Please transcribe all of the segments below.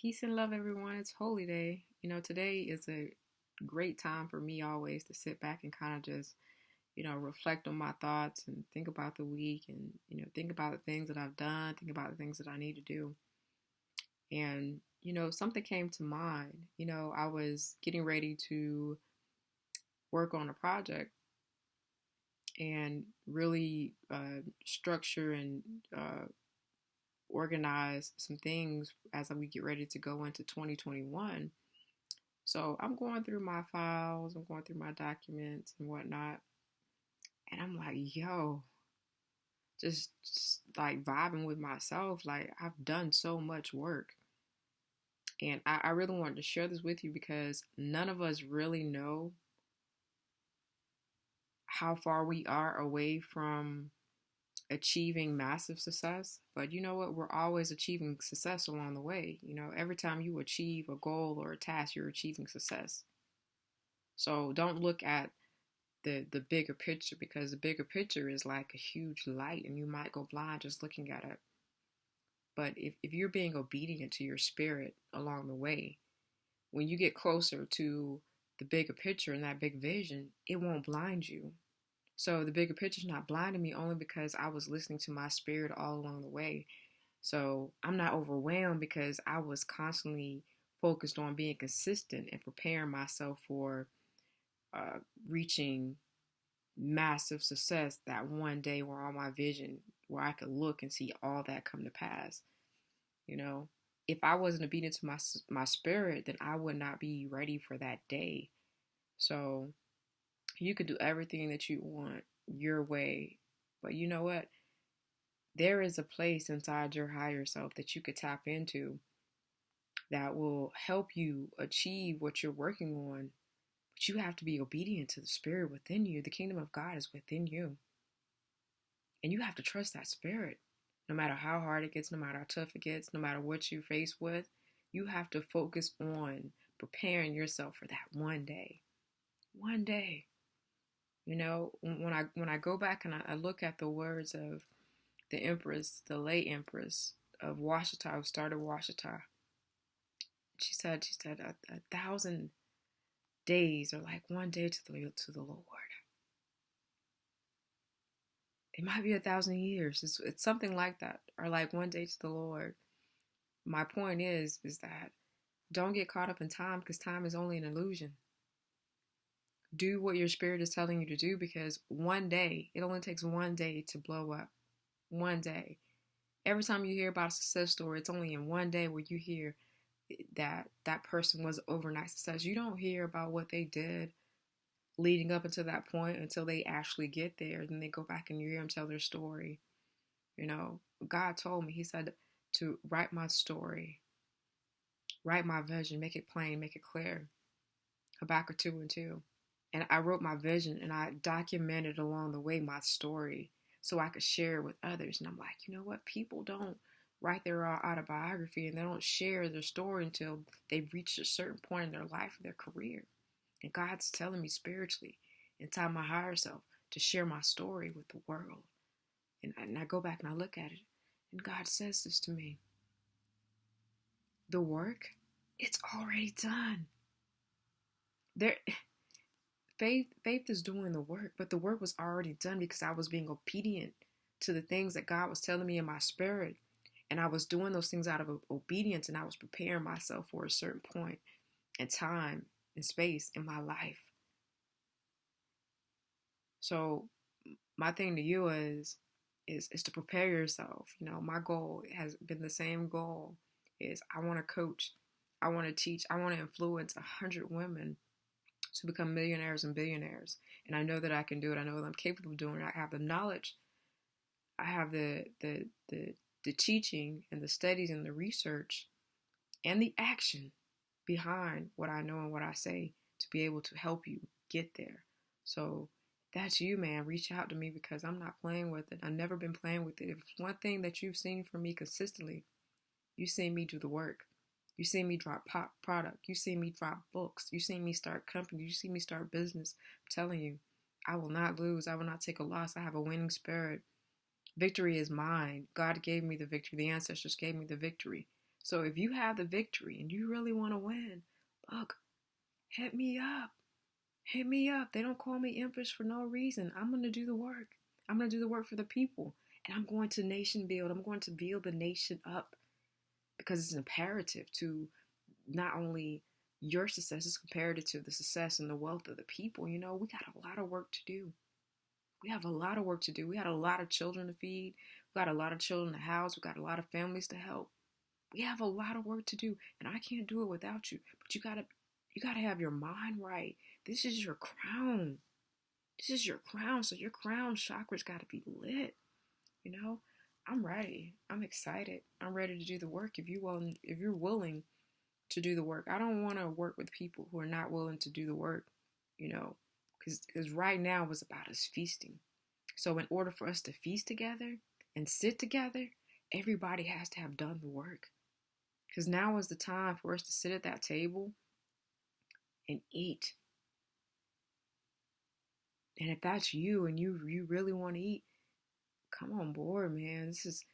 Peace and love, everyone. It's Holy Day. Today is a great time for me always to sit back and kind of just, reflect on my thoughts and think about the week and, think about the things that I've done, think about the things that I need to do. And, something came to mind. I was getting ready to work on a project and really structure and organize some things as we get ready to go into 2021. So I'm going through my files, I'm going through my documents and whatnot. And I'm like, yo, just like vibing with myself. Like, I've done so much work. And I really wanted to share this with you because none of us really know how far we are away from achieving massive success. But you know what? We're always achieving success along the way. Every time you achieve a goal or a task, you're achieving success. So don't look at the bigger picture, because the bigger picture is like a huge light and you might go blind just looking at it. But if you're being obedient to your spirit along the way, when you get closer to the bigger picture and that big vision, it won't blind you. So the bigger picture is not blinding me only because I was listening to my spirit all along the way. So I'm not overwhelmed because I was constantly focused on being consistent and preparing myself for uh, reaching massive success that one day where all my vision, where I could look and see all that come to pass. You know, if I wasn't obedient to my spirit, then I would not be ready for that day. So you could do everything that you want your way, but you know what? There is a place inside your higher self that you could tap into that will help you achieve what you're working on. But you have to be obedient to the spirit within you. The kingdom of God is within you. And you have to trust that spirit. No matter how hard it gets, no matter how tough it gets, no matter what you're faced with, you have to focus on preparing yourself for that one day. One day. When I go back and I look at the words of the empress, the late empress of Washita, who started Washita, she said, a thousand days are like one day to the Lord. It might be 1,000 years. It's something like that, or like one day to the Lord. My point is that don't get caught up in time, because time is only an illusion. Do what your spirit is telling you to do, because one day, it only takes one day to blow up. One day. Every time you hear about a success story, it's only in one day where you hear that person was overnight success. You don't hear about what they did leading up until that point until they actually get there. Then they go back and you hear them tell their story. God told me, he said to write my story, write my vision, make it plain, make it clear. Habakkuk 2:2. And I wrote my vision and I documented along the way my story so I could share it with others. And I'm like, you know what? People don't write their autobiography and they don't share their story until they've reached a certain point in their life or their career. And God's telling me spiritually, inside my higher self, to share my story with the world. And I go back and I look at it, and God says this to me. The work, it's already done. Faith is doing the work, but the work was already done because I was being obedient to the things that God was telling me in my spirit. And I was doing those things out of obedience, and I was preparing myself for a certain point in time and space in my life. So my thing to you is to prepare yourself. My goal has been the same goal. Is I want to coach, I want to teach, I want to influence 100 women to become millionaires and billionaires. And I know that I can do it. I know that I'm capable of doing it. I have the knowledge. I have the teaching and the studies and the research and the action behind what I know and what I say to be able to help you get there. So that's you, man. Reach out to me because I'm not playing with it. I've never been playing with it. If it's one thing that you've seen from me consistently, you've seen me do the work. You see me drop product. You see me drop books. You see me start companies. You see me start business. I'm telling you, I will not lose. I will not take a loss. I have a winning spirit. Victory is mine. God gave me the victory. The ancestors gave me the victory. So if you have the victory and you really want to win, look, hit me up. Hit me up. They don't call me Empress for no reason. I'm going to do the work. I'm going to do the work for the people. And I'm going to nation build. I'm going to build the nation up because it's imperative to not only your success, it's comparative to the success and the wealth of the people. You know, we got a lot of work to do. We have a lot of work to do. We got a lot of children to feed. We got a lot of children to house. We got a lot of families to help. We have a lot of work to do, and I can't do it without you. But you gotta have your mind right. This is your crown. This is your crown. So your crown chakra's gotta be lit. You know, I'm ready. I'm excited. I'm ready to do the work. If you're willing to do the work, I don't want to work with people who are not willing to do the work. You know, because right now was about us feasting. So in order for us to feast together and sit together, everybody has to have done the work. Because now is the time for us to sit at that table and eat. And if that's you and you really want to eat, come on board, man. This is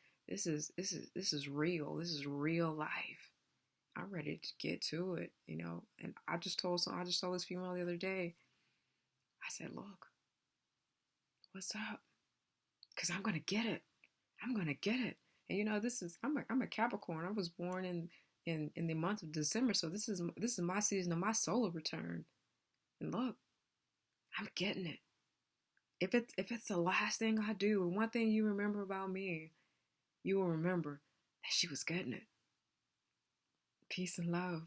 real. This is real life. I'm ready to get to it, you know. And I just told this female the other day. I said, look, what's up? Because I'm gonna get it. I'm gonna get it. And you know, I'm a Capricorn. I was born in the month of December, so this is my season of my solar return. And look, I'm getting it. If it's the last thing I do, and one thing you remember about me, you will remember that she was getting it. Peace and love.